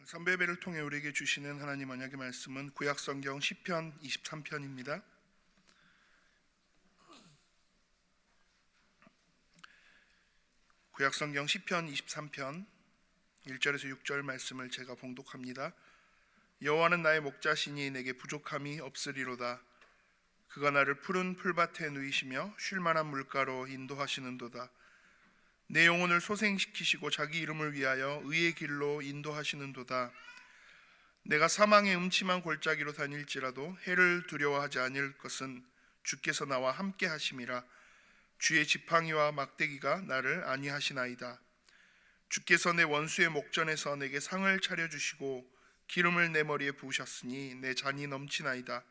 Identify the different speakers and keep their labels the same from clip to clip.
Speaker 1: 선배배를 통해 우리에게 주시는 하나님 언약의 말씀은 구약성경 시편 23편입니다. 구약성경 시편 23편 1절에서 6절 말씀을 제가 봉독합니다. 여호와는 나의 목자시니 내게 부족함이 없으리로다. 그가 나를 푸른 풀밭에 누이시며 쉴만한 물가로 인도하시는도다. 내 영혼을 소생시키시고 자기 이름을 위하여 의의 길로 인도하시는도다. 내가 사망의 음침한 골짜기로 다닐지라도 해를 두려워하지 아니할 것은 주께서 나와 함께 하심이라. 주의 지팡이와 막대기가 나를 안위하시나이다. 주께서 내 원수의 목전에서 내게 상을 차려주시고 기름을 내 머리에 부으셨으니 내 잔이 넘치나이다.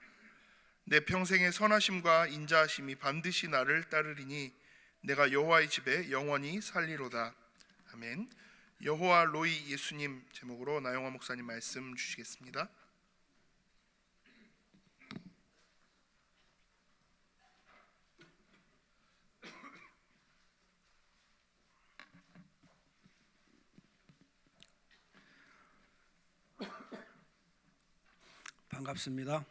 Speaker 1: 내 평생의 선하심과 인자하심이 반드시 나를 따르리니 내가 여호와의 집에 영원히 살리로다. 아멘. 여호와 로이 예수님 제목으로 나영화 목사님 말씀 주시겠습니다.
Speaker 2: 반갑습니다.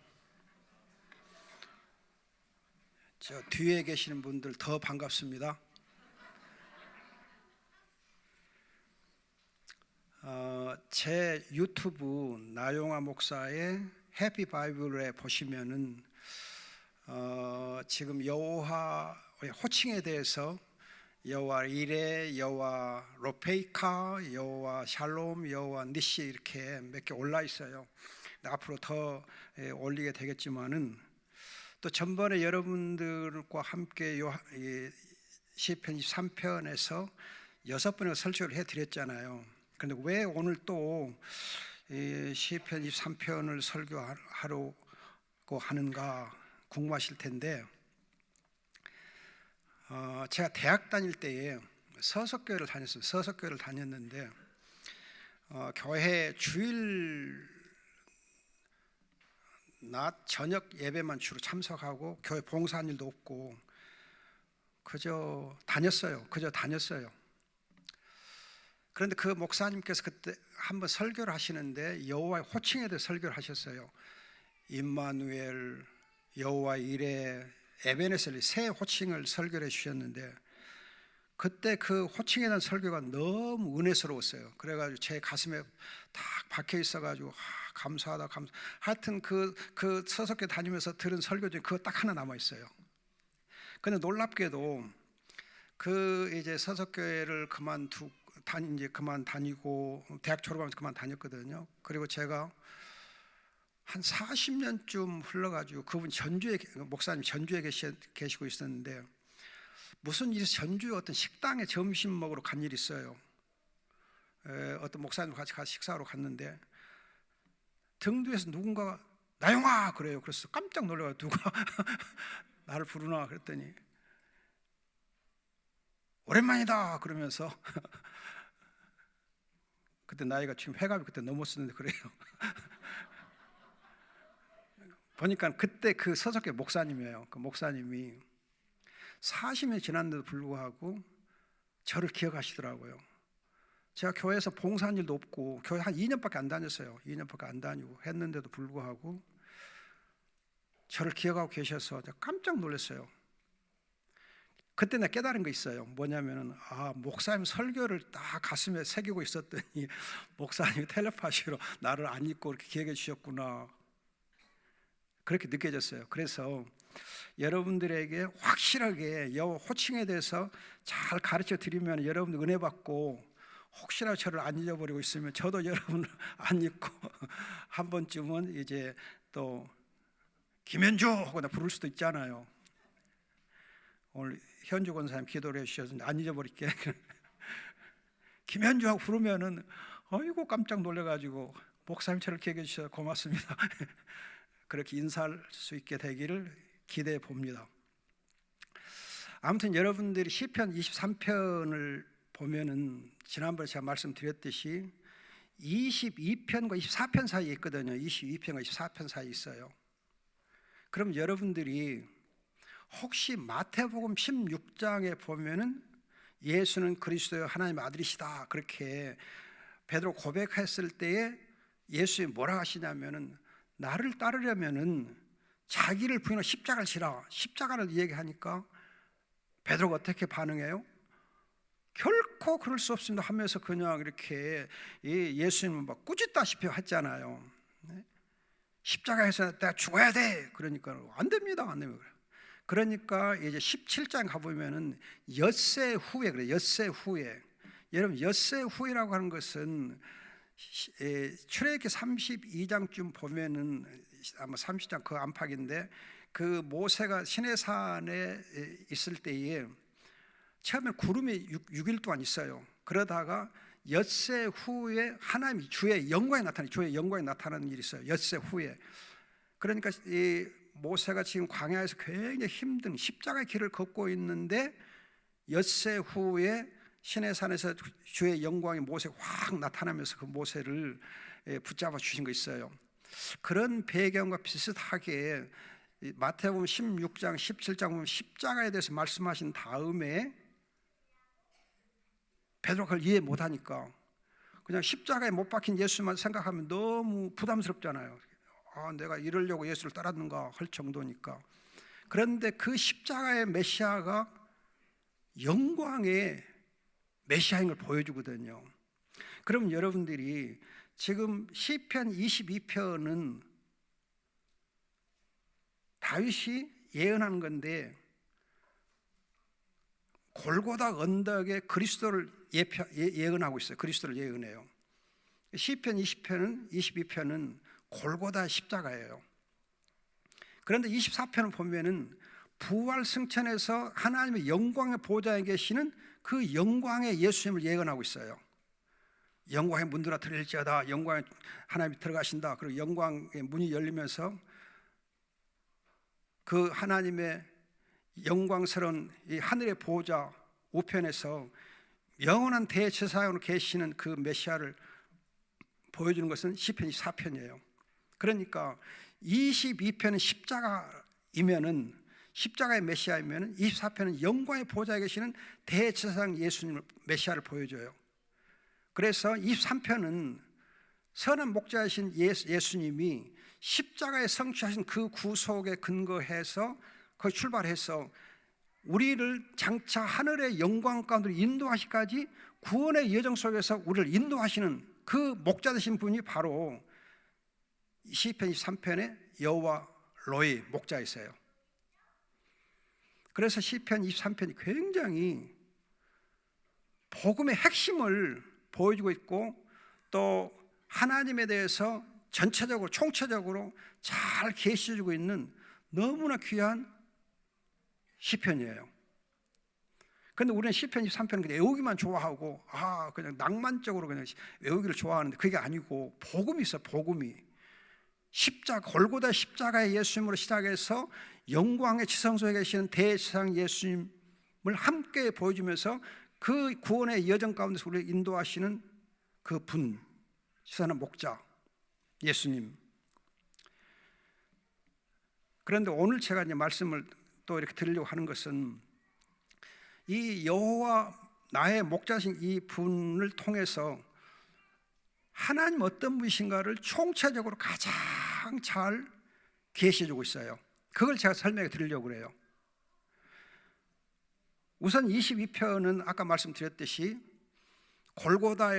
Speaker 2: 저 뒤에 계시는 분들 더 반갑습니다. 제 유튜브 나영화 목사의 해피 바이블에 보시면은 지금 여호와의 호칭에 대해서 여호와 이레, 여호와 로페이카, 여호와 샬롬, 여호와 니시 이렇게 몇 개 올라 있어요. 앞으로 더 올리게 되겠지만은 또 전번에 여러분들과 함께 시편 23편에서 6번의 설교를 해드렸잖아요. 그런데 왜 오늘 또 시편 23편을 설교하려고 하는가 궁금하실 텐데, 제가 대학 다닐 때에 서석교회를 다녔는데 교회 주일 낮 저녁 예배만 주로 참석하고 교회 봉사한 일도 없고 그저 다녔어요. 그런데 그 목사님께서 그때 한번 설교를 하시는데 여호와의 호칭에 대해 설교를 하셨어요. 임마누엘, 여호와 이레, 에베네셀 세 호칭을 설교를 해주셨는데 그때 그 호칭에 대한 설교가 너무 은혜스러웠어요. 그래가지고 제 가슴에 딱 박혀 있어가지고 감사하다. 하여튼 그 서석교 다니면서 들은 설교 중에 그거 딱 하나 남아 있어요. 근데 놀랍게도 그 이제 서석교회를 그만 다니고 대학 졸업하면서 그만 다녔거든요. 그리고 제가 한 40년쯤 흘러가지고 그분 목사님 전주에 계시고 있었는데 무슨 일이 전주에 어떤 식당에 점심 먹으러 간 일이 있어요. 어떤 목사님과 같이 식사하러 갔는데 등 뒤에서 누군가가 나영아 그래요. 그래서 깜짝 놀라서 누가 나를 부르나 그랬더니 오랜만이다 그러면서 그때 나이가 지금 회갑이 그때 넘었었는데 그래요. 보니까 그때 그 서석교 목사님이에요. 그 목사님이 40년이 지났는데도 불구하고 저를 기억하시더라고요. 제가 교회에서 봉사한 일도 없고 교회 한 2년밖에 안 다녔어요. 2년밖에 안 다니고 했는데도 불구하고 저를 기억하고 계셔서 제가 깜짝 놀랐어요. 그때 내가 깨달은 거 있어요. 뭐냐면은 목사님 설교를 딱 가슴에 새기고 있었더니 목사님이 텔레파시로 나를 안 잊고 이렇게 기억해 주셨구나. 그렇게 느껴졌어요. 그래서 여러분들에게 확실하게 여호와 호칭에 대해서 잘 가르쳐 드리면 여러분들 은혜 받고 혹시나 저를 안 잊어버리고 있으면 저도 여러분을 안 잊고 한 번쯤은 이제 또 김현주 하고 나 부를 수도 있잖아요. 오늘 현주 권사님 기도를 해주셔서 안 잊어버릴게. 김현주 하고 부르면은 아이고 깜짝 놀래가지고 목사님 저를 기억해 주셔서 고맙습니다. 그렇게 인사할 수 있게 되기를 기대해 봅니다. 아무튼 여러분들이 시편 23편을 보면은 지난번에 제가 말씀드렸듯이 22편과 24편 사이에 있거든요. 22편과 24편 사이에 있어요. 그럼 여러분들이 혹시 마태복음 16장에 보면은 예수는 그리스도의 하나님의 아들이시다 그렇게 베드로 고백했을 때에 예수님이 뭐라 하시냐면은 나를 따르려면은 자기를 부인하고 십자가를 지라. 십자가를 얘기하니까 베드로가 어떻게 반응해요? 결코 그럴 수 없습니다 하면서 그냥 이렇게 예수님은 막 꾸짖다시피 했잖아요. 십자가에서 내가 죽어야 돼. 그러니까 안 됩니다. 안 됩니다. 그러니까 이제 17장 가보면은 엿새 후에 그래. 엿새 후에. 여러분 엿새 후이라고 하는 것은 출애굽기 32장쯤 보면은 아마 30장 그 안팎인데 그 모세가 시내산에 있을 때에 처음에 구름이 6일 동안 있어요. 그러다가 엿새 후에 하나님이 주의 영광이 나타나는 일이 있어요. 엿새 후에. 그러니까 이 모세가 지금 광야에서 굉장히 힘든 십자가의 길을 걷고 있는데 엿새 후에 시내산에서 주의 영광이 모세에 확 나타나면서 그 모세를 붙잡아 주신 거 있어요. 그런 배경과 비슷하게 마태복음 16장 17장 보면 십자가에 대해서 말씀하신 다음에 베드로가 그걸 이해 못하니까 그냥 십자가에 못 박힌 예수만 생각하면 너무 부담스럽잖아요. 내가 이러려고 예수를 따랐는가 할 정도니까. 그런데 그 십자가의 메시아가 영광의 메시아인 걸 보여주거든요. 그럼 여러분들이 지금 시편 22편은 다윗이 예언한 건데 골고다 언덕에 그리스도를 예언하고 있어요. 그리스도를 예언해요. 시편 22편은 골고다 십자가예요. 그런데 24편을 보면은 부활 승천에서 하나님의 영광의 보좌에 계시는 그 영광의 예수님을 예언하고 있어요. 영광의 문들아 들릴지어다. 영광의 하나님이 들어가신다. 그리고 영광의 문이 열리면서 그 하나님의 영광스러운 이 하늘의 보좌 우편에서 영원한 대제사장으로 계시는 그 메시아를 보여주는 것은 시편 24편이에요. 그러니까 22편은 십자가이면은 십자가의 메시아이면은 24편은 영광의 보좌에 계시는 대제사장 예수님을 메시아를 보여줘요. 그래서 23편은 선한 목자이신 예수님이 십자가에 성취하신 그 구속에 근거해서 그 출발해서 우리를 장차 하늘의 영광 가운데로 인도하시기까지 구원의 여정 속에서 우리를 인도하시는 그 목자 되신 분이 바로 시편 23편의 여호와 로이 목자이세요. 그래서 시편 23편이 굉장히 복음의 핵심을 보여주고 있고 또 하나님에 대해서 전체적으로 총체적으로 잘 계시해주고 있는 너무나 귀한 시편이에요. 그런데 우리는 시편 23편은 그냥 외우기만 좋아하고 그냥 낭만적으로 그냥 외우기를 좋아하는데 그게 아니고 복음이 있어요. 복음이 골고다 십자가의 예수님으로 시작해서 영광의 지성소에 계시는 대제사장 예수님을 함께 보여주면서 그 구원의 여정 가운데서 우리를 인도하시는 그 분, 시선한 목자 예수님. 그런데 오늘 제가 이제 말씀을 또 이렇게 드리려고 하는 것은 이 여호와 나의 목자신 이 분을 통해서 하나님 어떤 분이신가를 총체적으로 가장 잘 계시해주고 있어요. 그걸 제가 설명해 드리려고 그래요. 우선 22편은 아까 말씀드렸듯이 골고다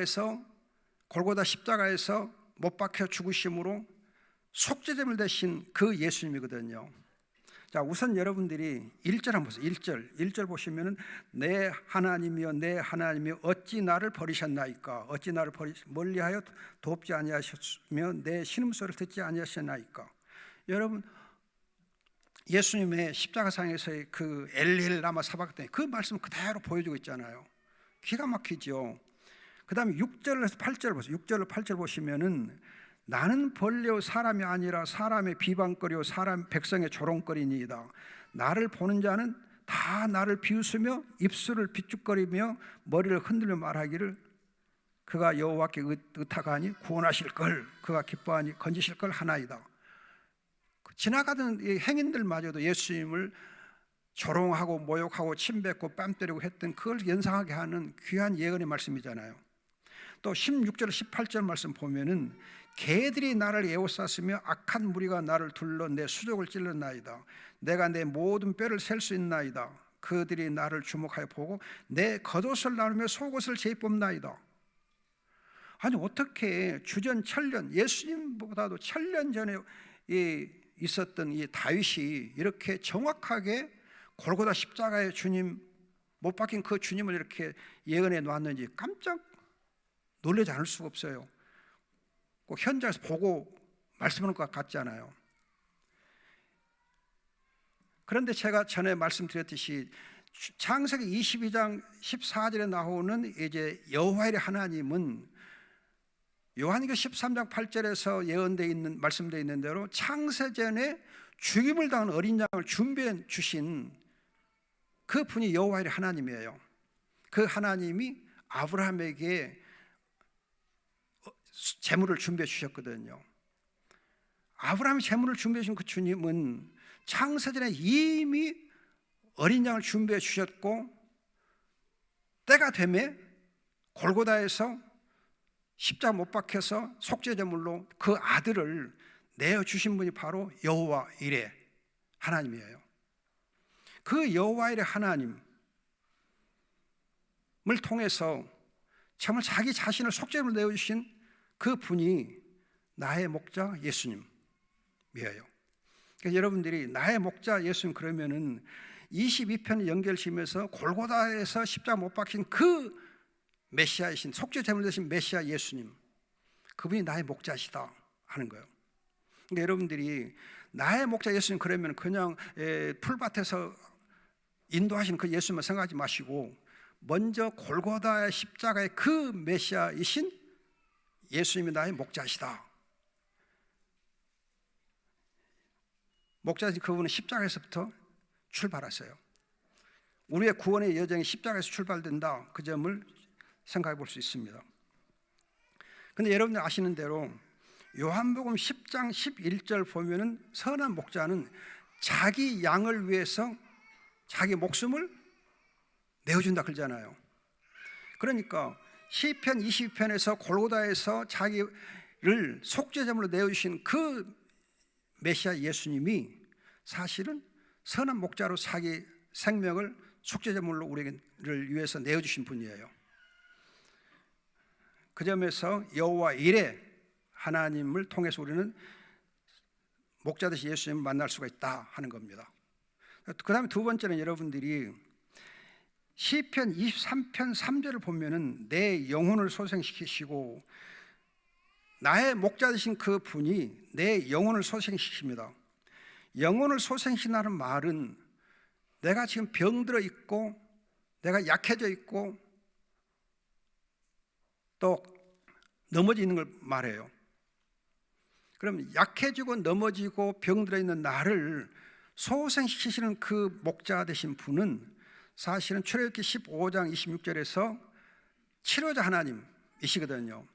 Speaker 2: 십자가에서 못 박혀 죽으심으로 속죄제물 되신 그 예수님이거든요. 자, 우선 여러분들이 1절 한번 보세요. 1절 보시면은 내 하나님이여 내 하나님이여 어찌 나를 버리셨나이까? 어찌 나를 멀리하여 돕지 아니하셨으며 내 신음소리를 듣지 아니하셨나이까? 여러분 예수님의 십자가상에서의 그 엘리엘 라마 사박단이 그 말씀 그대로 보여주고 있잖아요. 기가 막히죠. 그 다음에 6절에서 8절 보세요. 6절로 8절 보시면은 나는 벌레요 사람이 아니라 사람의 비방거리요 사람 백성의 조롱거리니이다. 나를 보는 자는 다 나를 비웃으며 입술을 비죽거리며 머리를 흔들며 말하기를 그가 여호와께 의탁하니 구원하실 걸 그가 기뻐하니 건지실 걸 하나이다. 지나가던 이 행인들마저도 예수님을 조롱하고 모욕하고 침뱉고 뺨 때리고 했던 그걸 연상하게 하는 귀한 예언의 말씀이잖아요. 또 16절 18절 말씀 보면은 개들이 나를 에워쌌으며 악한 무리가 나를 둘러 내 수족을 찔렀나이다. 내가 내 모든 뼈를 셀 수 있나이다. 그들이 나를 주목하여 보고 내 겉옷을 나누며 속옷을 재입었나이다. 아니 어떻게 주전 천년, 예수님보다도 천년 전에 있었던 이 다윗이 이렇게 정확하게 골고다 십자가에 주님 못 박힌 그 주님을 이렇게 예언해 놨는지 깜짝 놀라지 않을 수가 없어요. 꼭 현장에서 보고 말씀하는 것 같잖아요. 그런데 제가 전에 말씀드렸듯이 창세기 22장 14절에 나오는 이제 여호와의 하나님은 요한계시록 13장 8절에서 예언되어 있는 말씀되어 있는 대로 창세전에 죽임을 당한 어린 양을 준비해 주신 그 분이 여호와의 하나님이에요. 그 하나님이 아브라함에게 재물을 준비해 주셨거든요. 아브라함이 재물을 준비해 주신 그 주님은 창세전에 이미 어린 양을 준비해 주셨고 때가 되매 골고다에서 십자가 못 박혀서 속죄제물로 그 아들을 내어주신 분이 바로 여호와 이레 하나님이에요. 그 여호와 이레 하나님을 통해서 정말 자기 자신을 속죄제물로 내어주신 그 분이 나의 목자 예수님이에요. 그러니까 여러분들이 나의 목자 예수님 그러면은 22편 연결시면서 골고다에서 십자가 못 박힌 그 메시아이신 속죄제물 되신 메시아 예수님, 그분이 나의 목자시다 하는 거예요. 그러니까 여러분들이 나의 목자 예수님 그러면 그냥 풀밭에서 인도하시는 그 예수님을 생각하지 마시고 먼저 골고다의 십자가의 그 메시아이신 예수님이 나의 목자시다. 목자신 그분은 십자가에서부터 출발하세요. 우리의 구원의 여정이 십자가에서 출발된다. 그 점을 생각해 볼 수 있습니다. 그런데 여러분들 아시는 대로 요한복음 10장 11절 보면은 선한 목자는 자기 양을 위해서 자기 목숨을 내어준다 그러잖아요. 그러니까 시편 22편에서 골고다에서 자기를 속죄제물로 내어주신 그 메시아 예수님이 사실은 선한 목자로 자기 생명을 속죄제물로 우리를 위해서 내어주신 분이에요. 그 점에서 여호와 이레 하나님을 통해서 우리는 목자 되신 예수님을 만날 수가 있다 하는 겁니다. 그 다음에 두 번째는 여러분들이 시편 23편 3절을 보면은 내 영혼을 소생시키시고 나의 목자 되신 그 분이 내 영혼을 소생시킵니다. 영혼을 소생시키는 말은 내가 지금 병들어 있고 내가 약해져 있고 또 넘어져 있는 걸 말해요. 그럼 약해지고 넘어지고 병들어 있는 나를 소생시키시는 그 목자 되신 분은 사실은 출애굽기 15장 26절에서 치료자 하나님이시거든요.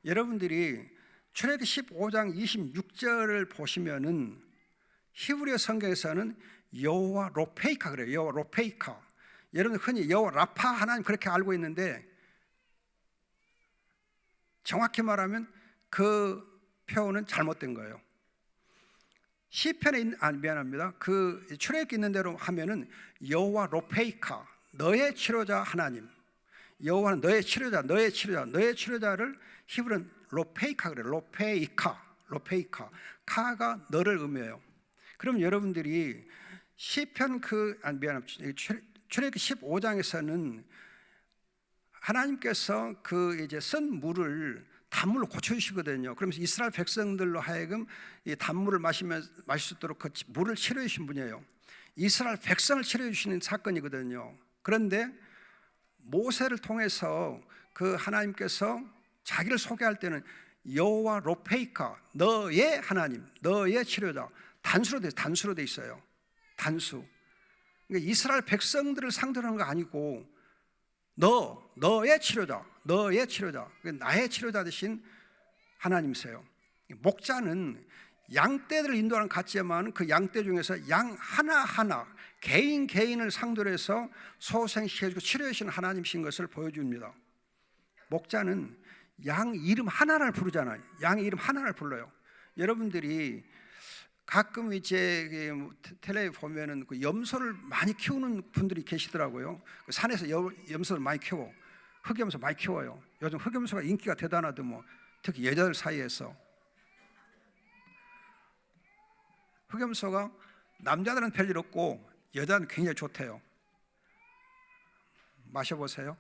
Speaker 2: 여러분들이 출애굽기 15장 26절을 보시면은 히브리어 성경에서는 여호와 로페이카 그래요. 여호와 로페이카. 여러분 흔히 여호와 라파 하나님 그렇게 알고 있는데 정확히 말하면 그 표현은 잘못된 거예요. 시편에 미안합니다. 그 출애굽기 있는 대로 하면은 여호와 로페이카, 너의 치료자 하나님. 여호와는 너의 치료자, 너의 치료자, 너의 치료자를 히브리는 로페이카 그래요. 로페이카. 카가 너를 의미해요. 그럼 여러분들이 시편 출애굽기 15장에서는 하나님께서 그 이제 쓴 물을 단물로 고쳐주시거든요. 그러면서 이스라엘 백성들로 하여금 이 단물을 마실 수 있도록 그 물을 치료해 주신 분이에요. 이스라엘 백성을 치료해 주시는 사건이거든요. 그런데 모세를 통해서 그 하나님께서 자기를 소개할 때는 여호와 로페이카, 너의 하나님, 너의 치료자. 단수로 돼 있어요. 단수. 그러니까 이스라엘 백성들을 상대로 하는 거 아니고 너의 치료자, 너의 치료자, 나의 치료자 되신 하나님이세요. 목자는 양떼들을 인도하는 같지만 그 양떼 중에서 양 하나하나 개인을 상대로 해서 소생시켜주고 치료해주시는 하나님이신 것을 보여줍니다. 목자는 양 이름 하나를 부르잖아요. 양 이름 하나를 불러요. 여러분들이 가끔 이제 텔레비 보면은 그 염소를 많이 키우는 분들이 계시더라고요. 그 산에서 염소를 많이 키워, 흑염소 많이 키워요. 요즘 흑염소가 인기가 대단하더 뭐 특히 여자들 사이에서. 흑염소가 남자들은 별일 없고 여자는 굉장히 좋대요. 마셔보세요.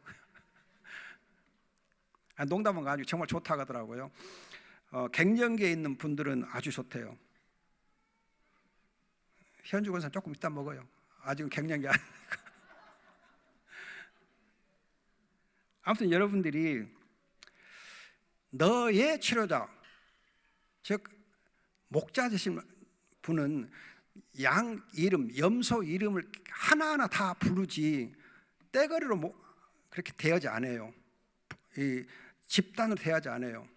Speaker 2: 농담은 아니고 정말 좋다고 하더라고요. 갱년기에 있는 분들은 아주 좋대요. 현주 권사 조금 이따 먹어요. 아직은 갱년기 아니니까. 아무튼 여러분들이 너의 치료자, 즉 목자 되신 분은 양 이름, 염소 이름을 하나하나 다 부르지 떼거리로 그렇게 대하지 않아요. 이 집단으로 대하지 않아요.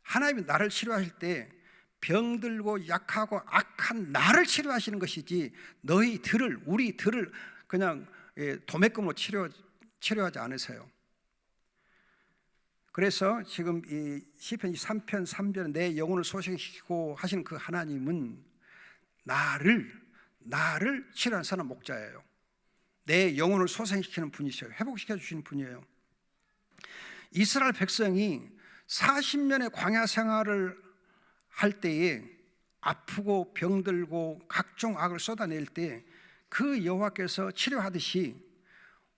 Speaker 2: 하나님이 나를 치료하실 때 병들고 약하고 악한 나를 치료하시는 것이지 너희들을, 우리들을 그냥 도매금으로 치료하지 않으세요. 그래서 지금 이 시편 23편 3절에 내 영혼을 소생시키고 하시는 그 하나님은 나를 치료하는 선한 목자예요. 내 영혼을 소생시키는 분이셔요. 회복시켜 주시는 분이에요. 이스라엘 백성이 40년의 광야 생활을 할 때에 아프고 병들고 각종 악을 쏟아낼 때 그 여호와께서 치료하듯이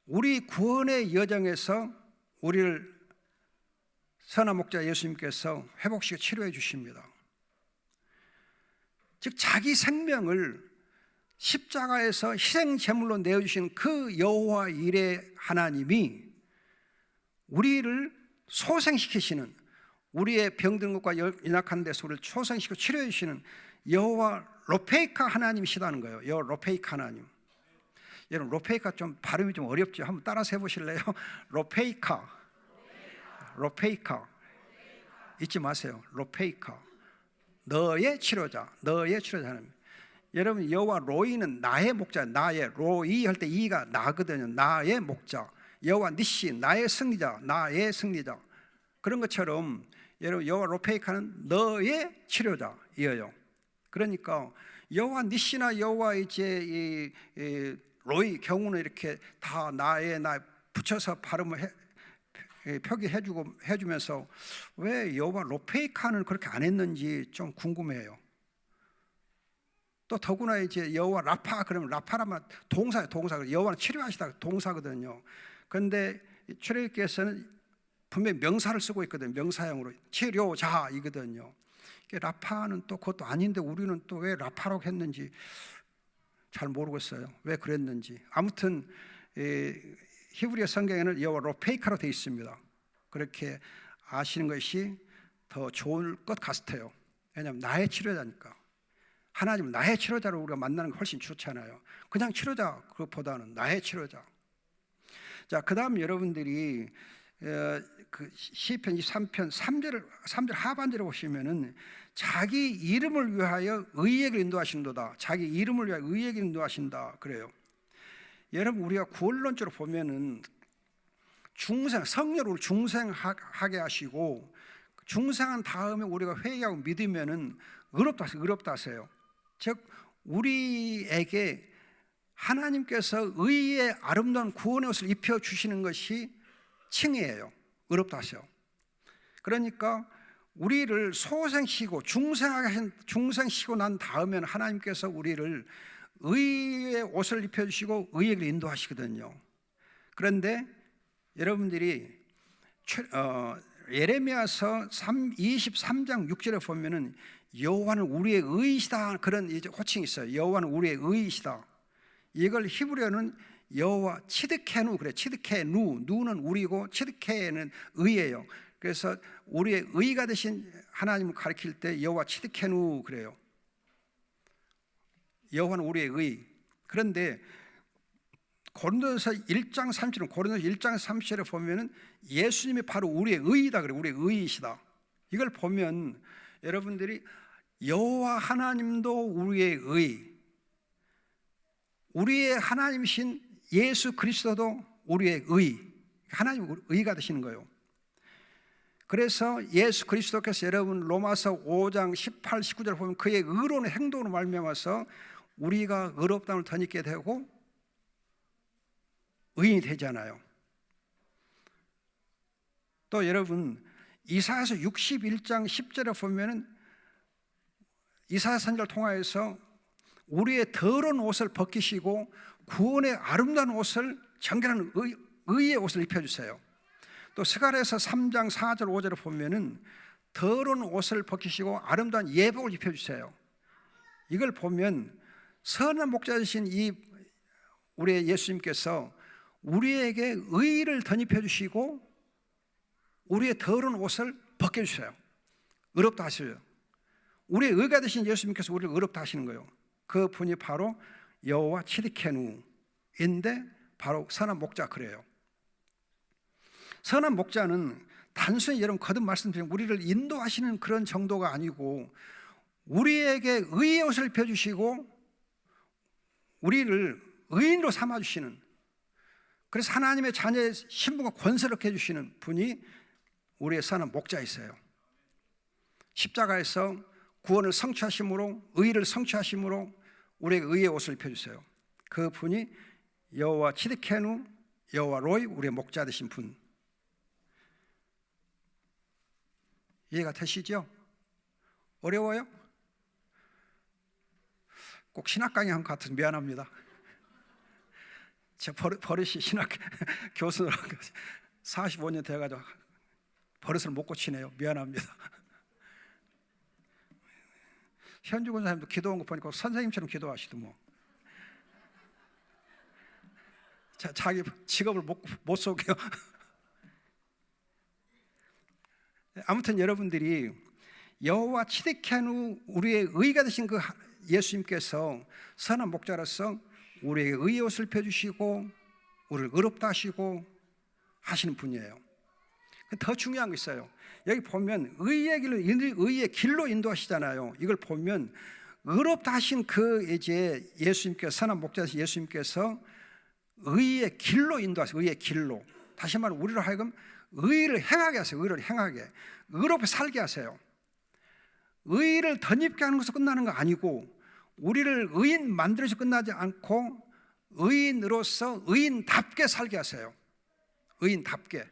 Speaker 2: 우리 구원의 여정에서 우리를 선한 목자 예수님께서 회복시켜 치료해 주십니다. 즉 자기 생명을 십자가에서 희생 제물로 내어주신 그 여호와 일의 하나님이 우리를 소생시키시는, 우리의 병든 것과 연약한 데서 우리를 소생시키고 치료해 주시는 여호와 로페이카 하나님이시다는 거예요. 여호와 로페이카 하나님. 여러분 로페이카 좀 발음이 좀 어렵죠? 한번 따라서 해보실래요? 로페이카 잊지 마세요. 로페이카, 너의 치료자, 너의 치료자 하나님. 여러분 여호와 로이는 나의 목자, 나의 로이 할 때 이가 나거든요. 나의 목자. 여호와 니시 나의 승리자, 나의 승리자. 그런 것처럼 여러분 여호와 로페이카는 너의 치료자이에요. 그러니까 여호와 니시나 여호와 이제 이 로이 경우는 이렇게 다 나 붙여서 발음을 해주면서 왜 여호와 로페이카는 그렇게 안 했는지 좀 궁금해요. 또 더구나 이제 여호와 라파 그러면 라파라면 동사예요. 동사. 여호와는 치료하시다 동사거든요. 그런데 출애굽께서는 분명히 명사를 쓰고 있거든요. 명사형으로 치료자이거든요. 라파는 또 그것도 아닌데 우리는 또 왜 라파라고 했는지 잘 모르겠어요. 왜 그랬는지. 아무튼 히브리어 성경에는 여호와 로페이카로 되어 있습니다. 그렇게 아시는 것이 더 좋을 것 같아요. 왜냐하면 나의 치료자니까. 하나님은 나의 치료자로 우리가 만나는 게 훨씬 좋잖아요. 그냥 치료자 그것보다는 나의 치료자. 자, 그 다음 여러분들이 그 시편 23편 3절 하반절에 보시면은 자기 이름을 위하여 의에게 인도하신도다. 자기 이름을 위하여 의에게 인도하신다 그래요. 여러분 우리가 구원론적으로 보면은 성령으로 중생하게 하시고 중생한 다음에 우리가 회개하고 믿으면은 의롭다 하세요. 즉 우리에게 하나님께서 의의 아름다운 구원의 옷을 입혀 주시는 것이 칭의예요. 의롭다 하세요. 그러니까 우리를 소생시키고 중생시키고 난 다음에는 하나님께서 우리를 의의 옷을 입혀주시고 의의 길을 인도하시거든요. 그런데 여러분들이 예레미야서 23장 6절에 보면은 여호와는 우리의 의이시다 그런 이제 호칭이 있어요. 여호와는 우리의 의이시다. 이걸 히브리어는 여호와 치드케누 그래. 치드케누 누는 우리고 치드케는 의예요. 그래서 우리의 의가 되신 하나님을 가리킬 때 여호와 치드케누 그래요. 여호와는 우리의 의. 그런데 고린도서 1장 3절은 고린도서 1장 3절에 보면은 예수님이 바로 우리의 의이다 그래요. 우리의 의이시다. 이걸 보면 여러분들이 여호와 하나님도 우리의 의, 우리의 하나님이신 예수 그리스도도 우리의 의, 하나님 의가 되시는 거예요. 그래서 예수 그리스도께서 여러분 로마서 5장 18, 19절 보면 그의 의로운 행동으로 말미암아서 우리가 의롭다함을 덧입게 되고 의인이 되잖아요. 또 여러분 이사야서 61장 10절에 보면은 이사야 선지자를 통하여서 우리의 더러운 옷을 벗기시고 구원의 아름다운 옷을 정결한 의의 옷을 입혀주세요. 또 스가랴서 3장 4절 5절을 보면은 더러운 옷을 벗기시고 아름다운 예복을 입혀주세요. 이걸 보면 선한 목자이신 이 우리의 예수님께서 우리에게 의를 덧입혀 주시고 우리의 더러운 옷을 벗겨주세요. 의롭다 하셔요. 우리의 의가 되신 예수님께서 우리를 의롭다 하시는 거예요. 그 분이 바로 여호와 치드케누인데 바로 선한 목자 그래요. 선한 목자는 단순히 여러분 거듭 말씀드리면 우리를 인도하시는 그런 정도가 아니고 우리에게 의의 옷을 입혀주시고 우리를 의인으로 삼아주시는, 그래서 하나님의 자녀의 신분과 권세를 해주시는 분이 우리의 선한 목자이세요. 십자가에서 구원을 성취하심으로 의를 성취하심으로 우리에게 의의 옷을 입혀주세요. 그 분이 여호와 치드케누 여호와 로이 우리의 목자 되신 분. 이해가 되시죠? 어려워요? 꼭 신학 강의 한 것 같아서 미안합니다. 제 버릇이 신학 교수로 45년 돼가지고 버릇을 못 고치네요. 미안합니다. 현주 권사님도 기도한 거 보니까 선생님처럼 기도하시더뭐. 자기 직업을 못 속여. 아무튼 여러분들이 여호와 치드케누 우리의 의가 되신 그 예수님께서 선한 목자로서 우리에게 의의 옷을 펴주시고 우리를 의롭다 하시고 하시는 분이에요. 더 중요한 거 있어요. 여기 보면 의의 길로 인도하시잖아요. 이걸 보면 의롭다 하신 그 이제 예수님께서 선한 목자이신 예수님께서 의의 길로 인도하세요. 의의 길로. 다시 말하면 우리로 하여금 의를 행하게 하세요. 의를 행하게. 의롭게 살게 하세요. 의를 덧입게 하는 것으로 끝나는 거 아니고 우리를 의인 만들어서 끝나지 않고 의인으로서 의인답게 살게 하세요. 의인답게.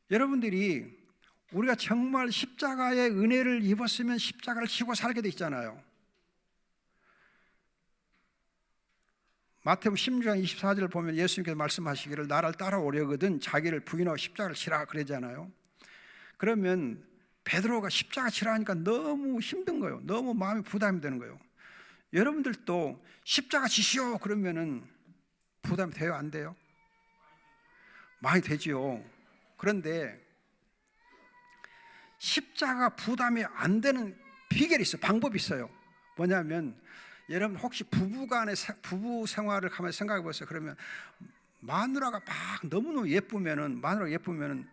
Speaker 2: 여러분들이 우리가 정말 십자가의 은혜를 입었으면 십자가를 지고 살게 돼 있잖아요. 마태복음 16장 24절을 보면 예수님께서 말씀하시기를 나를 따라오려거든 자기를 부인하고 십자가를 지라 그러잖아요. 그러면 베드로가 십자가 지라 하니까 너무 힘든 거예요. 너무 마음이 부담이 되는 거예요. 여러분들도 십자가 지시오 그러면은 부담이 돼요? 안 돼요? 많이 되지요. 그런데 십자가 부담이 안 되는 비결이 있어요. 방법이 있어요. 뭐냐면 여러분 혹시 부부간의 부부 생활을 가만히 생각해 보세요. 그러면 마누라가 막 너무너무 예쁘면은 마누라가 예쁘면은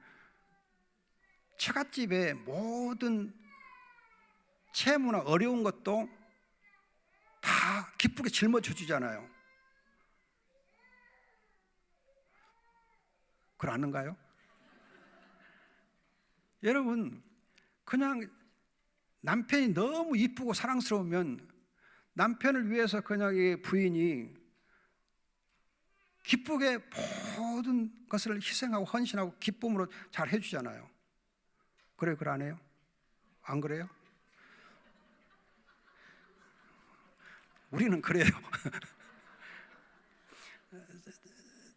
Speaker 2: 처갓집에 모든 채무나 어려운 것도 다 기쁘게 짊어져 주잖아요. 그러는가요? 여러분 그냥 남편이 너무 이쁘고 사랑스러우면 남편을 위해서 그냥 이 부인이 기쁘게 모든 것을 희생하고 헌신하고 기쁨으로 잘 해주잖아요. 그래요? 그래 안 해요? 안 그래요? 우리는 그래요.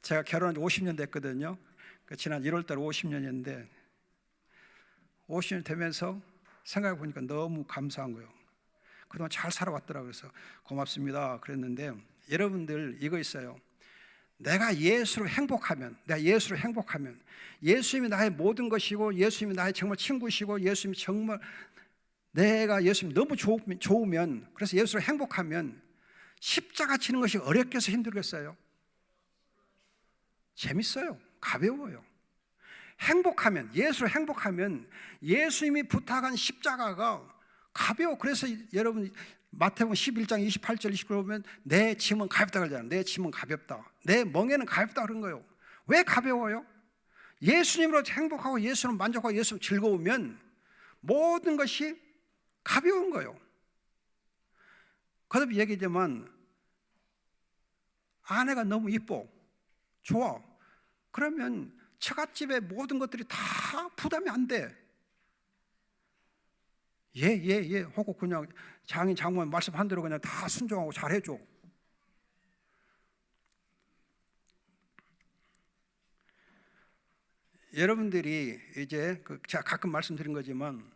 Speaker 2: 제가 결혼한 지 50년 됐거든요. 지난 1월 달 50년인데 50년 되면서 생각해 보니까 너무 감사한 거예요. 그동안 잘 살아왔더라고요. 그래서 고맙습니다 그랬는데 여러분들 이거 있어요. 내가 예수로 행복하면 예수님이 나의 모든 것이고 예수님이 나의 정말 친구시고 예수님이 정말 내가 예수님이 너무 좋으면 그래서 예수로 행복하면 십자가 지는 것이 어렵겠어 힘들겠어요? 재밌어요. 가벼워요. 행복하면 예수로 행복하면 예수님이 부탁한 십자가가 가벼워. 그래서 여러분 마태복음 11장 28절 29절 보면 내 짐은 가볍다 그러잖아요. 내 짐은 가볍다. 내 멍에는 가볍다 그런 거예요. 왜 가벼워요? 예수님으로 행복하고 예수님 만족하고 예수님 즐거우면 모든 것이 가벼운 거예요. 거듭 얘기지만 아내가 너무 이뻐, 좋아. 그러면 처갓집의 모든 것들이 다 부담이 안 돼. 예 하고 그냥 장인 장모님 말씀한 대로 그냥 다 순종하고 잘해줘. 여러분들이 이제 제가 가끔 말씀드린 거지만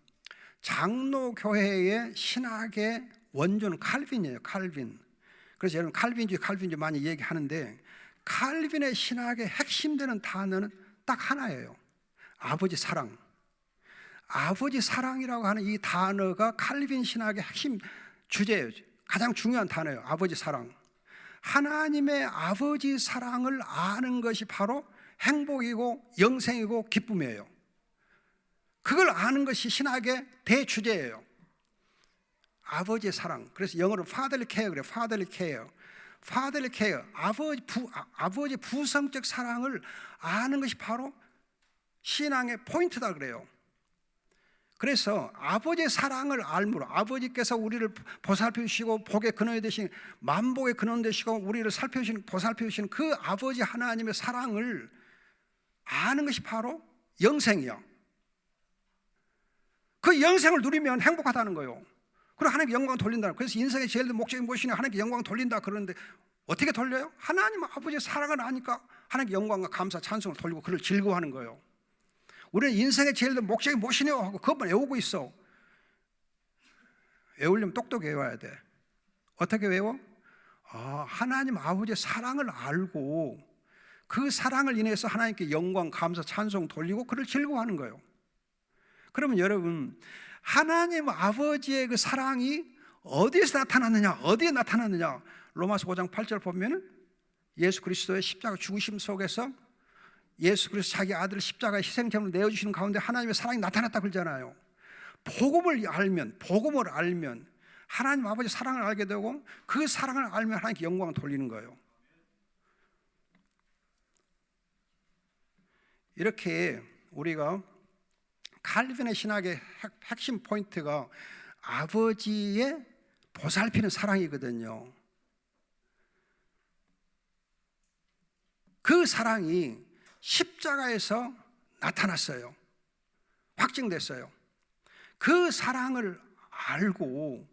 Speaker 2: 장로교회의 신학의 원조는 칼빈이에요. 칼빈. 그래서 여러분 칼빈주의 많이 얘기하는데 칼빈의 신학의 핵심되는 단어는 딱 하나예요. 아버지 사랑. 아버지 사랑이라고 하는 이 단어가 칼빈 신학의 핵심 주제예요. 가장 중요한 단어예요. 아버지 사랑. 하나님의 아버지 사랑을 아는 것이 바로 행복이고 영생이고 기쁨이에요. 그걸 아는 것이 신학의 대주제예요. 아버지의 사랑. 그래서 영어로 fatherly care 그래요. fatherly care. fatherly care. 아버지 부성적 사랑을 아는 것이 바로 신앙의 포인트다 그래요. 그래서 아버지의 사랑을 알므로 아버지께서 우리를 보살펴주시고 복의 근원이 되신 만복의 근원 되시고 우리를 살펴주시는 보살펴주시는 그 아버지 하나님의 사랑을 아는 것이 바로 영생이야. 그 영생을 누리면 행복하다는 거예요. 그리고 하나님께 영광 돌린다. 그래서 인생의 제일 목적이 무엇이냐? 하나님께 영광 돌린다 그러는데 어떻게 돌려요? 하나님 아버지의 사랑을 아니까 하나님께 영광과 감사 찬송을 돌리고 그를 즐거워하는 거예요. 우리는 인생의 제일 목적이 무엇이냐 하고 그것만 외우고 있어. 외우려면 똑똑히 외워야 돼. 어떻게 외워? 하나님 아버지의 사랑을 알고 그 사랑을 인해서 하나님께 영광, 감사, 찬송 돌리고 그를 즐거워하는 거예요. 그러면 여러분, 하나님 아버지의 그 사랑이 어디에서 나타났느냐? 어디에 나타났느냐? 로마서 5장 8절 보면 예수 그리스도의 십자가 죽으심 속에서 예수 그리스도 자기 아들을 십자가에 희생제물로 내어주시는 가운데 하나님의 사랑이 나타났다 그러잖아요. 복음을 알면 하나님 아버지 사랑을 알게 되고 그 사랑을 알면 하나님께 영광을 돌리는 거예요. 이렇게 우리가 칼빈의 신학의 핵심 포인트가 아버지의 보살피는 사랑이거든요. 그 사랑이 십자가에서 나타났어요. 확증됐어요. 그 사랑을 알고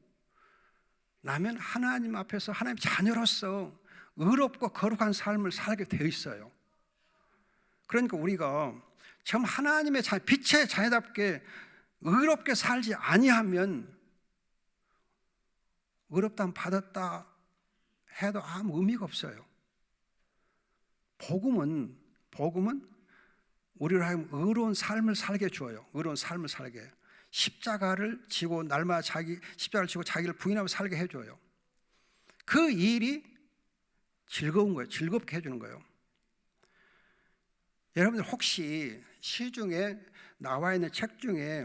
Speaker 2: 나면 하나님 앞에서 하나님 자녀로서 의롭고 거룩한 삶을 살게 되어 있어요. 그러니까 우리가 참 하나님의 빛의 자녀답게 의롭게 살지 아니하면 의롭다면 받았다 해도 아무 의미가 없어요. 복음은 우리를 하여금 의로운 삶을 살게 주어요. 의로운 삶을 살게. 십자가를 지고 날마다 십자가를 지고 자기를 부인하며 살게 해줘요. 그 일이 즐거운 거예요. 즐겁게 해주는 거예요. 여러분들 혹시 시중에 나와 있는 책 중에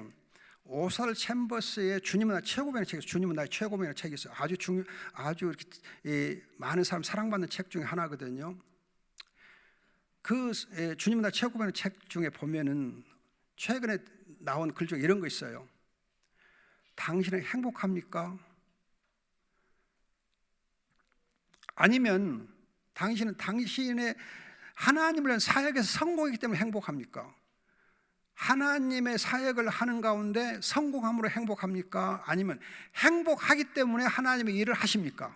Speaker 2: 오설 챔버스의 주님은 나의 최고봉이라는 책이 있어요. 주님은 나의 최고봉이라는 책이 있어요. 아주 이렇게 많은 사람 사랑받는 책 중에 하나거든요. 그 주님은 나의 최고봉이라는 책 중에 보면은 최근에 나온 글 중에 이런 거 있어요. 당신은 행복합니까? 아니면 당신은 당신의 하나님을 위한 사역에서 성공이기 때문에 행복합니까? 하나님의 사역을 하는 가운데 성공함으로 행복합니까? 아니면 행복하기 때문에 하나님의 일을 하십니까?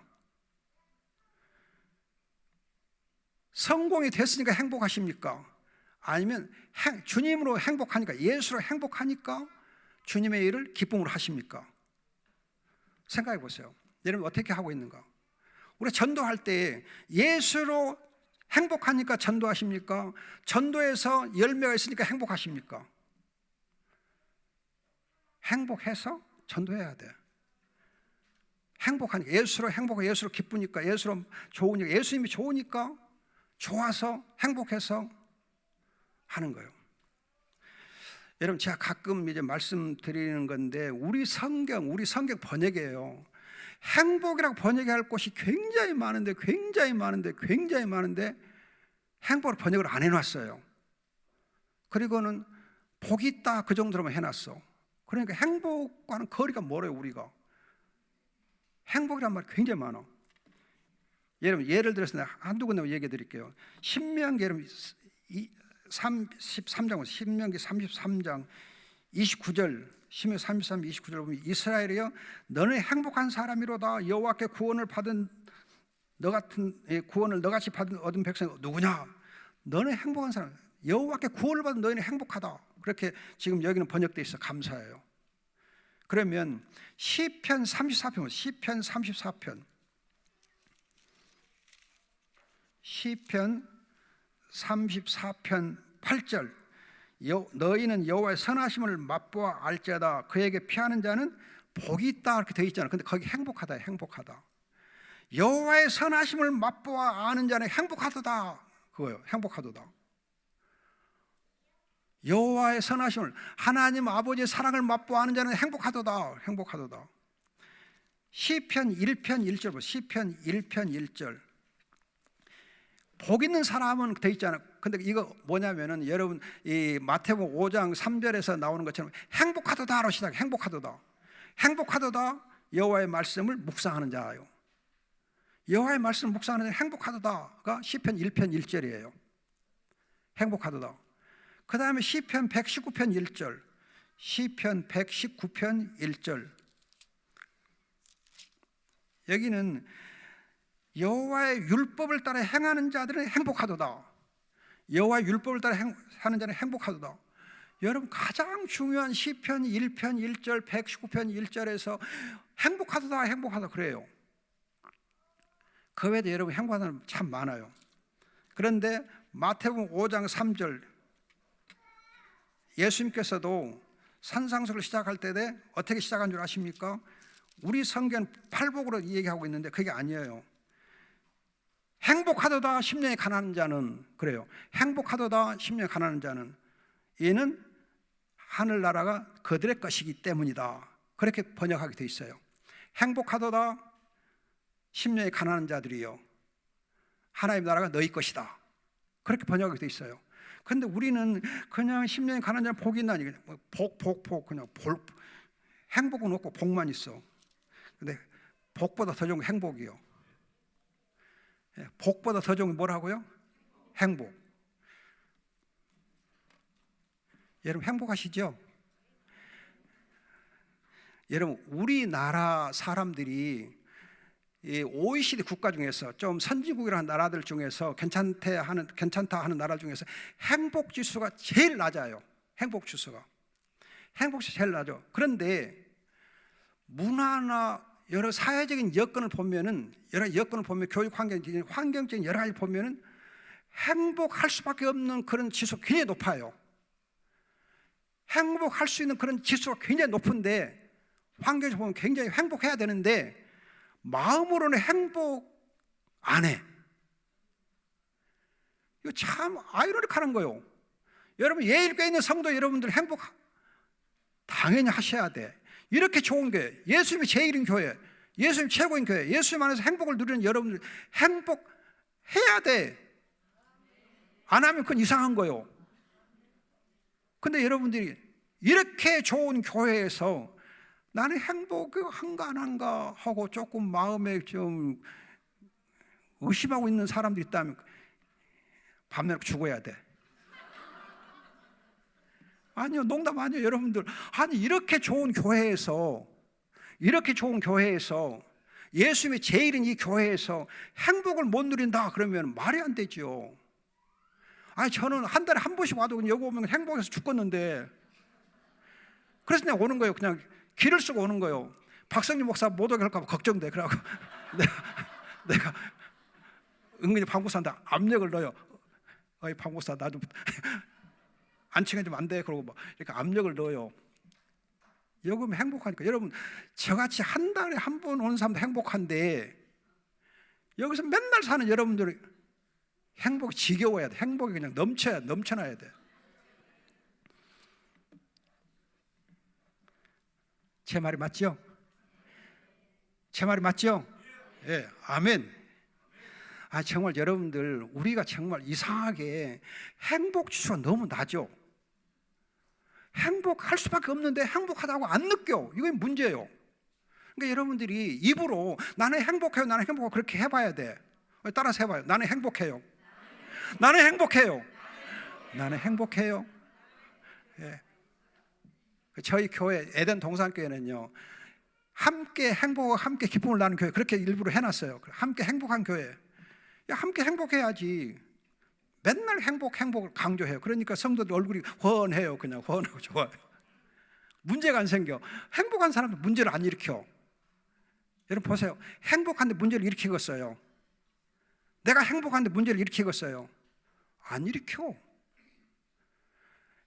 Speaker 2: 성공이 됐으니까 행복하십니까? 아니면 주님으로 행복하니까, 예수로 행복하니까 주님의 일을 기쁨으로 하십니까? 생각해 보세요. 여러분 어떻게 하고 있는가? 우리 전도할 때 예수로 행복하니까 전도하십니까? 전도에서 열매가 있으니까 행복하십니까? 행복해서 전도해야 돼. 행복하니까, 예수로 행복하고 예수로 기쁘니까, 예수로 좋으니까, 예수님이 좋으니까 좋아서 행복해서 하는 거예요. 여러분 제가 가끔 이제 말씀드리는 건데 우리 성경 번역이에요. 행복이라고 번역할 곳이 굉장히 많은데 행복을 번역을 안 해놨어요. 그리고는 복이 있다 그 정도로만 해놨어. 그러니까 행복과는 거리가 멀어요. 우리가 행복이란 말이 굉장히 많아. 여러분 예를 들어서 내가 한두 군데 얘기해 드릴게요. 신명기 33장 29절, 신명기 33, 29절 보면 이스라엘이여 너는 행복한 사람이로다. 여호와께 구원을 받은 너 같은 구원을 너같이 얻은 백성이 누구냐? 너는 행복한 사람. 여호와께 구원을 받은 너희는 행복하다. 그렇게 지금 여기는 번역되어 있어. 감사해요. 그러면 시편 34편, 시편 34편 8절 너희는 여호와의 선하심을 맛보아 알지어다. 그에게 피하는 자는 복이 있다 이렇게 되어 있잖아. 근데 거기 행복하다, 행복하다. 여호와의 선하심을 맛보아 아는 자는 행복하도다. 그거요. 행복하도다. 여호와의 선하심을, 하나님 아버지의 사랑을 맛보아 아는 자는 행복하도다. 행복하도다. 시편 1편 1절, 시편 1편 1절. 복 있는 사람은 돼 있잖아요. 근데 이거 뭐냐면은 여러분 이 마태복음 5장 3절에서 나오는 것처럼 행복하도다로 시작해. 행복하도다. 행복하도다. 여호와의 말씀을 묵상하는 자요. 여호와의 말씀을 묵상하는 자 행복하도다가 시편 1편 1절이에요. 행복하도다. 그 다음에 시편 119편 1절, 시편 119편 1절. 여기는 여호와의 율법을 따라 행하는 자들은 행복하도다. 여호와의 율법을 따라 하는 자는 행복하도다. 여러분 가장 중요한 시편 1편 1절 119편 1절에서 행복하도다 행복하다 그래요. 그 외에도 여러분 행복한 사람 참 많아요. 그런데 마태복음 5장 3절 예수님께서도 산상수를 시작할 때 어떻게 시작한 줄 아십니까? 우리 성경 팔복으로 얘기하고 있는데 그게 아니에요. 행복하도다 심령이 가난한 자는 그래요. 행복하도다 심령이 가난한 자는 이는 하늘나라가 그들의 것이기 때문이다. 그렇게 번역하게 돼 있어요. 행복하도다 심령이 가난한 자들이요 하나님 나라가 너희 것이다. 그렇게 번역하게 돼 있어요. 근데 우리는 그냥 심령이 가난한 자는 복이 있나니 복 그냥 행복은 없고 복만 있어. 근데 복보다 더 좋은 게 행복이요. 복보다 더 좋은 게 뭐라고요? 행복. 여러분 행복하시죠? 여러분 우리나라 사람들이 이 OECD 국가 중에서 좀 선진국이라는 나라들 중에서 괜찮다 하는 나라 중에서 행복 지수가 제일 낮아요. 행복 지수가 제일 낮아. 그런데 문화나 여러 사회적인 여건을 보면은 교육 환경적인 여러 가지 보면은 행복할 수밖에 없는 그런 지수가 굉장히 높아요. 행복할 수 있는 그런 지수가 굉장히 높은데 환경에서 보면 굉장히 행복해야 되는데 마음으로는 행복 안 해. 이거 참 아이러니컬한 거예요. 여러분 예일교회에 있는 성도 여러분들 행복 당연히 하셔야 돼. 이렇게 좋은 교회, 예수님이 제일인 교회, 예수님 최고인 교회, 예수님 안에서 행복을 누리는 여러분들 행복해야 돼. 안 하면 그건 이상한 거예요. 근데 여러분들이 이렇게 좋은 교회에서 나는 행복한가 안 한가 하고 조금 마음에 좀 의심하고 있는 사람들이 있다면 밤낮 죽어야 돼. 아니요, 농담 아니에요, 여러분들. 아니 이렇게 좋은 교회에서 예수님이 제일인 이 교회에서 행복을 못 누린다 그러면 말이 안 되죠. 아니 저는 한 달에 한 번씩 와도 여기 오면 행복해서 죽겠는데 그래서 그냥 오는 거예요. 그냥 길을 쓰고 오는 거예요. 박성진 목사 못 오게 할까 봐 걱정돼. 그래갖고 내가 은근히 방구사한테 압력을 넣어요. 어이 방구사 나 좀 안 챙겨주면 안 돼. 그러고 막 이렇게 압력을 넣어요. 여기 오면 행복하니까. 여러분 저같이 한 달에 한 번 오는 사람도 행복한데 여기서 맨날 사는 여러분들이 행복이 지겨워야 돼. 행복이 그냥 넘쳐나야 돼. 제 말이 맞죠? 제 말이 맞죠? 예, 아멘. 정말 여러분들 우리가 정말 이상하게 행복 지수가 너무 낮죠. 행복할 수밖에 없는데 행복하다고 안 느껴. 이건 문제예요. 그러니까 여러분들이 입으로 나는 행복해요, 나는 행복해요 그렇게 해봐야 돼. 따라서 해봐요. 나는 행복해요. 나는 행복해요. 나는 행복해요. 예. 저희 교회 에덴 동산교회는요, 함께 행복하고 함께 기쁨을 나누는 교회 그렇게 일부러 해놨어요. 함께 행복한 교회. 야, 함께 행복해야지. 맨날 행복을 강조해요. 그러니까 성도들 얼굴이 훤해요. 그냥 훤하고 좋아요. 문제가 안 생겨. 행복한 사람도 문제를 안 일으켜. 여러분 보세요. 행복한데 문제를 일으키겠어요? 내가 행복한데 문제를 일으키겠어요? 안 일으켜.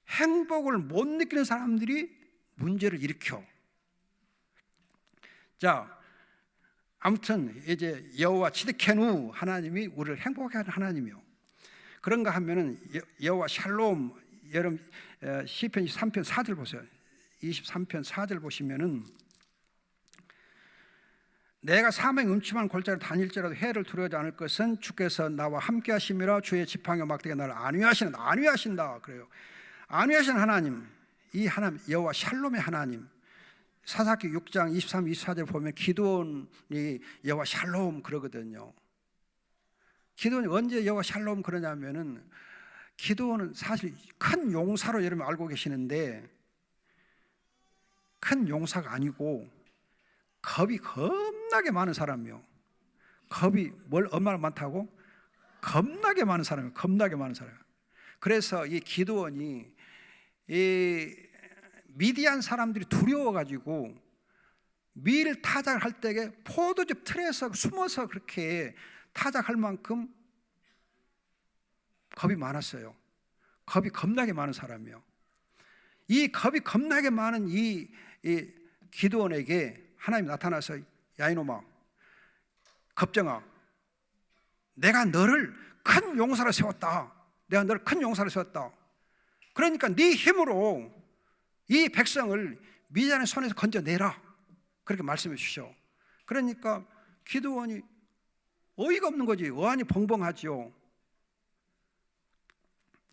Speaker 2: 행복을 못 느끼는 사람들이 문제를 일으켜. 자, 아무튼 이제 여호와 치드케누 하나님이 우리를 행복하게 하는 하나님이요. 그런가 하면은 여호와 샬롬, 여러분 시편 23편 4절 보세요. 23편 4절 보시면은 내가 사망의 음침한 골짜기를 다닐지라도 해를 두려워하지 않을 것은 주께서 나와 함께 하심이라. 주의 지팡이와 막대기가 나를 안위하신다. 그래요. 안위하시는 하나님, 이 하나님 여호와 샬롬의 하나님. 사사기 6장 23, 24절 보면 기드온이 여호와 샬롬 그러거든요. 기드온이 언제 여호와 샬롬 그러냐면은 기드온은 사실 큰 용사로 여러분 알고 계시는데 큰 용사가 아니고 겁이 겁나게 많은 사람이요. 겁이 얼마나 많다고? 겁나게 많은 사람이에요. 겁나게 많은 사람. 그래서 이 기드온이 이 미디안 사람들이 두려워가지고 밀 타작할 때에 포도즙 틀에서 숨어서 그렇게 타작할 만큼 겁이 많았어요. 겁이 겁나게 많은 사람이에요. 이 겁이 겁나게 많은 이 기드온에게 하나님이 나타나서 야 이놈아, 겁정아, 내가 너를 큰 용사로 세웠다. 내가 너를 큰 용사로 세웠다. 그러니까 네 힘으로 이 백성을 미디안의 손에서 건져내라. 그렇게 말씀해 주시오. 그러니까 기드온이 어이가 없는 거지. 어안이 벙벙하지요.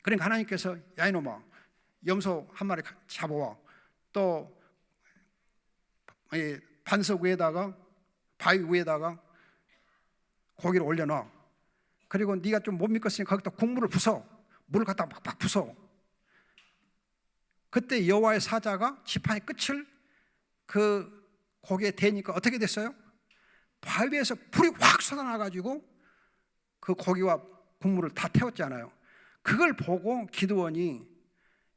Speaker 2: 그러니까 하나님께서 야 이놈아, 염소 한 마리 잡아와. 또 반석 위에다가 바위 위에다가 고기를 올려놔. 그리고 네가 좀 못 믿겠으니 거기다 국물을 부숴. 물을 갖다 막 부숴. 그때 여호와의 사자가 지팡이 끝을 그 고기에 대니까 어떻게 됐어요? 바위에서 불이 확 쏟아나가지고 그 고기와 국물을 다 태웠잖아요. 그걸 보고 기드온이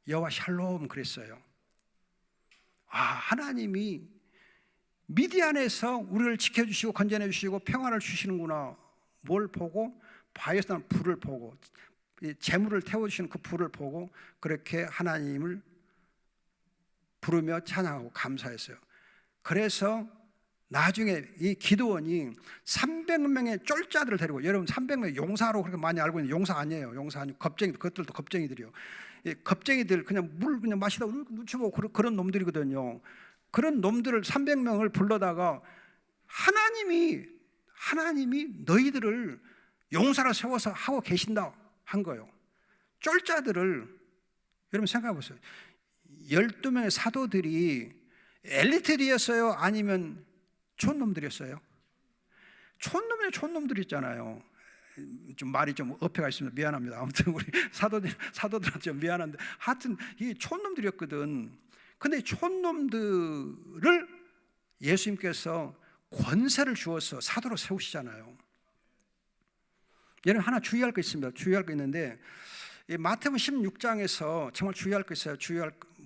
Speaker 2: 여호와 샬롬 그랬어요. 아, 하나님이 미디안에서 우리를 지켜주시고 건져내 주시고 평안을 주시는구나. 뭘 보고? 바위에서 난 불을 보고 재물을 태워주시는 그 불을 보고 그렇게 하나님을 부르며 찬양하고 감사했어요. 그래서 나중에 이 기드온이 300명의 쫄자들을 데리고, 여러분 300명의 용사로 그렇게 많이 알고 있는 용사 아니에요. 용사 아니고 겁쟁이, 그것들도 겁쟁이들이요. 겁쟁이들 그냥 물 그냥 마시다 눈치 보고 그런 놈들이거든요. 그런 놈들을 300명을 불러다가 하나님이 너희들을 용사로 세워서 하고 계신다 한 거예요. 쫄자들을 여러분 생각해 보세요. 12명의 사도들이 엘리트들이었어요? 아니면 촌놈들이었어요? 촌놈들이 있잖아요. 좀 말이 좀 어폐가 있습니다. 미안합니다. 아무튼 우리 사도들한테 좀 미안한데 하여튼 이 촌놈들이었거든. 근데 촌놈들을 예수님께서 권세를 주어서 사도로 세우시잖아요. 얘는 하나 주의할 거 있습니다. 주의할 거 있는데 마태복음 16장에서 정말 주의할 거 있어요.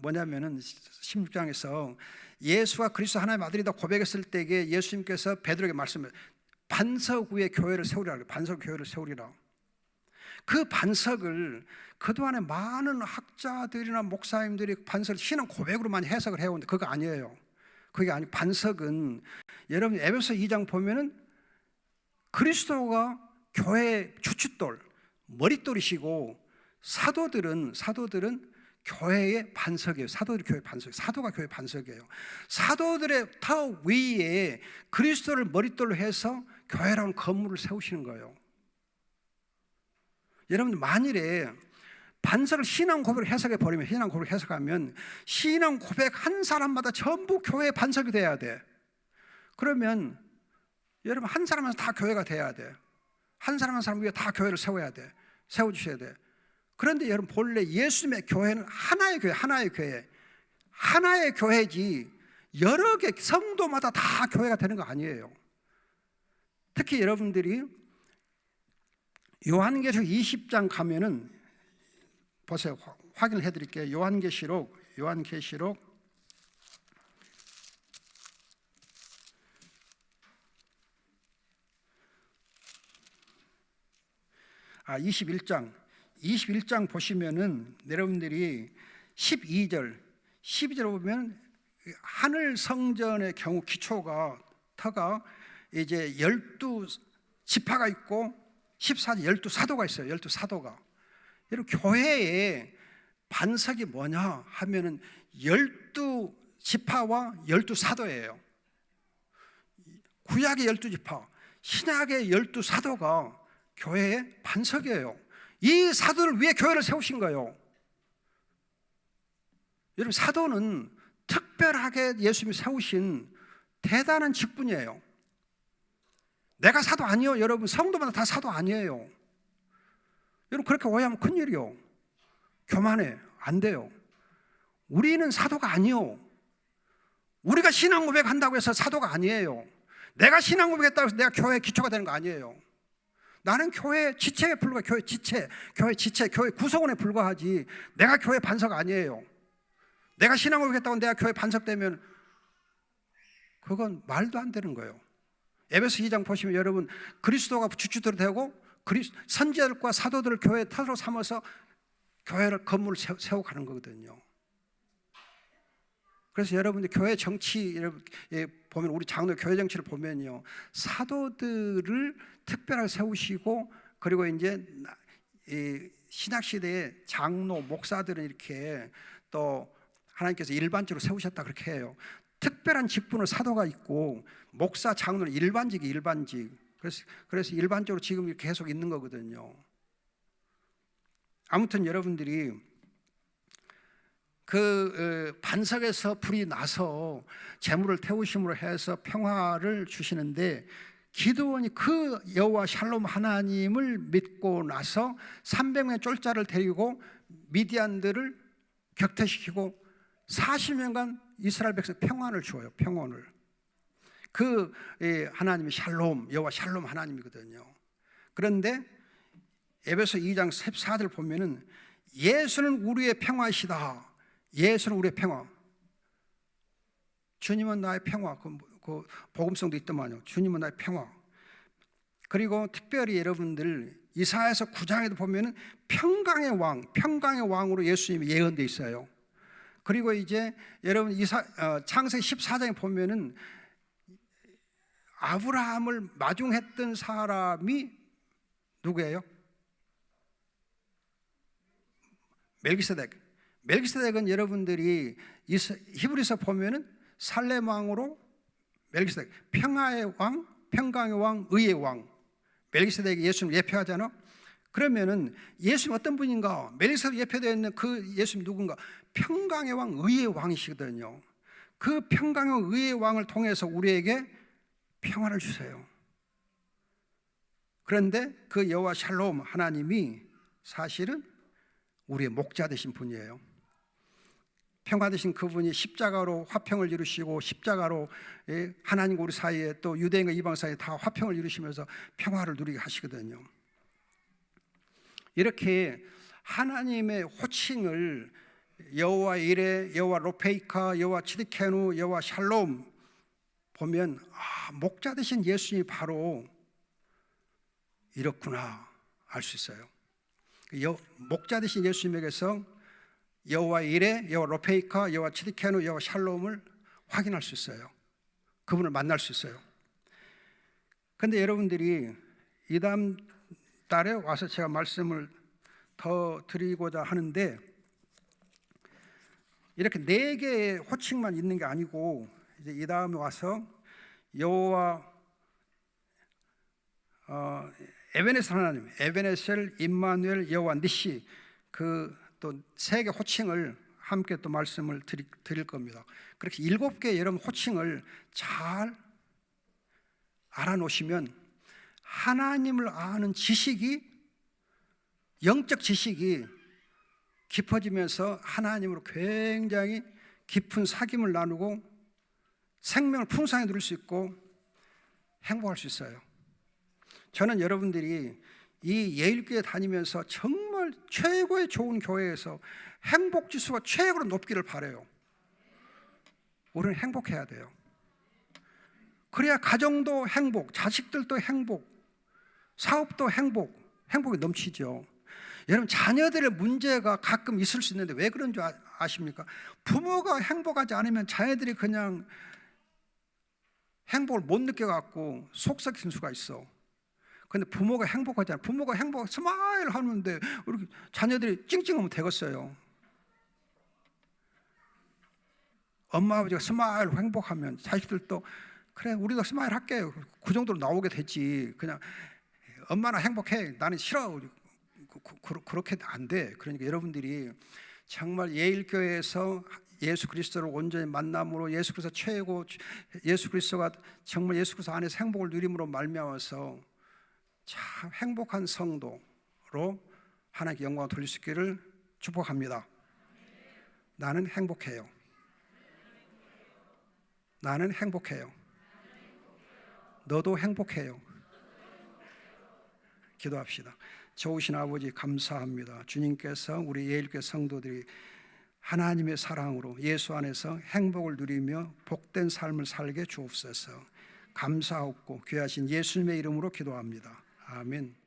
Speaker 2: 뭐냐면은 16장에서 예수가 그리스도 하나님의 아들이다 고백했을 때에 예수님께서 베드로에게 말씀을 반석 위에 교회를 세우리라. 반석 교회를 세우리라. 그 반석을 그동안에 많은 학자들이나 목사님들이 반석을 신앙 고백으로 많이 해석을 해오는데 그거 아니에요. 그게 아니, 반석은 여러분 에베소 2장 보면은 그리스도가 교회의 주춧돌, 머릿돌이시고 사도들은 교회의 반석이에요. 사도들이 교회 반석, 사도가 교회 반석이에요. 사도들의 더 위에 그리스도를 머릿돌로 해서 교회라는 건물을 세우시는 거예요. 여러분 만일에 반석을 신앙 고백을 해석해 버리면, 신앙 고백을 해석하면 신앙 고백 한 사람마다 전부 교회의 반석이 돼야 돼. 그러면 여러분 한 사람 한 사람 다 교회가 돼야 돼. 한 사람 한 사람 위에 다 교회를 세워야 돼. 세워주셔야 돼. 그런데 여러분 본래 예수님의 교회는 하나의 교회, 하나의 교회, 하나의 교회지 여러 개 성도마다 다 교회가 되는 거 아니에요. 특히 여러분들이 요한계시록 20장 가면은 보세요. 확인을 해드릴게요. 요한계시록 21장 보시면은 여러분들이 12절 보면 하늘 성전의 경우 기초가 터가 이제 12지파가 있고 14절 12사도가 있어요. 12사도가. 여러분 교회의 반석이 뭐냐 하면은 12지파와 12사도예요. 구약의 12지파, 신약의 12사도가 교회의 반석이에요. 이 사도를 위해 교회를 세우신 거예요. 여러분 사도는 특별하게 예수님이 세우신 대단한 직분이에요. 내가 사도 아니에요. 여러분 성도마다 다 사도 아니에요. 여러분 그렇게 오해하면 큰일이요. 교만해. 안 돼요. 우리는 사도가 아니요. 우리가 신앙 고백한다고 해서 사도가 아니에요. 내가 신앙 고백했다고 해서 내가 교회의 기초가 되는 거 아니에요. 나는 교회 지체에 불과해. 교회 지체, 교회 구성원에 불과하지 내가 교회 반석 아니에요. 내가 신앙 고백했다고 내가 교회 반석되면 그건 말도 안 되는 거예요. 에베소 2장 보시면 여러분 그리스도가 주축대로 되고 선지자들과 사도들을 교회의 터로 삼아서 교회를 건물을 세워가는 거거든요. 그래서 여러분들 교회 정치 보면 우리 장로 교회 정치를 보면요 사도들을 특별하게 세우시고 그리고 이제 신약 시대의 장로 목사들은 이렇게 또 하나님께서 일반적으로 세우셨다 그렇게 해요. 특별한 직분을 사도가 있고 목사 장로는 일반직. 그래서 일반적으로 지금 계속 있는 거거든요. 아무튼 여러분들이 그 반석에서 불이 나서 재물을 태우심으로 해서 평화를 주시는데 기드온이 그 여호와 샬롬 하나님을 믿고 나서 300명 쫄자를 데리고 미디안들을 격퇴시키고 40년간 이스라엘 백성 평안을 주어요. 평온을. 그 하나님이 샬롬, 여호와 샬롬 하나님이거든요. 그런데 에베소 2장 14절 보면은 예수는 우리의 평화이시다. 예수는 우리의 평화. 주님은 나의 평화. 그 복음성도 있더만요. 주님은 나의 평화. 그리고 특별히 여러분들 이사야서 9장에도 보면은 평강의 왕으로 예수님이 예언돼 있어요. 그리고 이제 여러분 창세기 14장에 보면은 아브라함을 마중했던 사람이 누구예요? 멜기세덱은 여러분들이 히브리서 보면은 살렘 왕으로 멜기세덱, 평화의 왕, 평강의 왕, 의의 왕. 멜기세덱이 예수님을 예표하잖아. 그러면은 예수님 어떤 분인가? 멜기세덱 예표되어 있는 그 예수님 누군가? 평강의 왕, 의의 왕이시거든요. 그 평강의 의의 왕을 통해서 우리에게 평화를 주세요. 그런데 그 여호와 샬롬 하나님이 사실은 우리의 목자 되신 분이에요. 평화 되신 그분이 십자가로 화평을 이루시고 십자가로 하나님과 우리 사이에 또 유대인과 이방 사이에 다 화평을 이루시면서 평화를 누리게 하시거든요. 이렇게 하나님의 호칭을 여호와 이레, 여호와 로페이카, 여호와 치드케누, 여호와 샬롬 보면 목자 되신 예수님이 바로 이렇구나 알 수 있어요. 목자 되신 예수님에게서 여호와 이레, 여호와 로페이카, 여호와 치드케누, 여호와 샬롬을 확인할 수 있어요. 그분을 만날 수 있어요. 그런데 여러분들이 이 다음 달에 와서 제가 말씀을 더 드리고자 하는데 이렇게 4개의 호칭만 있는 게 아니고 이제 이 다음에 와서 여호와 에베네셀 하나님, 에베네셀, 임마누엘, 여호와 니시 그 또 세 개 호칭을 함께 또 말씀을 드릴 겁니다. 그렇게 7개 여러분 호칭을 잘 알아놓으시면 하나님을 아는 지식이, 영적 지식이 깊어지면서 하나님으로 굉장히 깊은 사귐을 나누고 생명을 풍성히 누릴 수 있고 행복할 수 있어요. 저는 여러분들이 이 예일교회 다니면서 정말 최고의 좋은 교회에서 행복 지수가 최고로 높기를 바라요. 우리는 행복해야 돼요. 그래야 가정도 행복, 자식들도 행복, 사업도 행복이 넘치죠. 여러분, 자녀들의 문제가 가끔 있을 수 있는데 왜 그런 줄 아십니까? 부모가 행복하지 않으면 자녀들이 그냥 행복을 못 느껴갖고 속삭이는 수가 있어. 근데 부모가 행복하잖아요. 부모가 스마일 하는데 우리 자녀들이 찡찡하면 되겠어요. 엄마 아버지가 스마일 행복하면 자식들도 그래 우리도 스마일 할게, 그 정도로 나오게 되지. 그냥 엄마나 행복해, 나는 싫어, 그렇게 안 돼. 그러니까 여러분들이 정말 예일교회에서 예수 그리스도를 온전히 만남으로 예수 그리스도 최고, 예수 그리스도가 정말 예수 그리스도 안에서 행복을 누림으로 말미암아서 참 행복한 성도로 하나님께 영광을 돌릴 수 있기를 축복합니다. 나는 행복해요. 나는 행복해요. 너도 행복해요. 기도합시다. 좋으신 아버지 감사합니다. 주님께서 우리 예일교회 성도들이 하나님의 사랑으로 예수 안에서 행복을 누리며 복된 삶을 살게 주옵소서. 감사하고 귀하신 예수님의 이름으로 기도합니다. 아멘.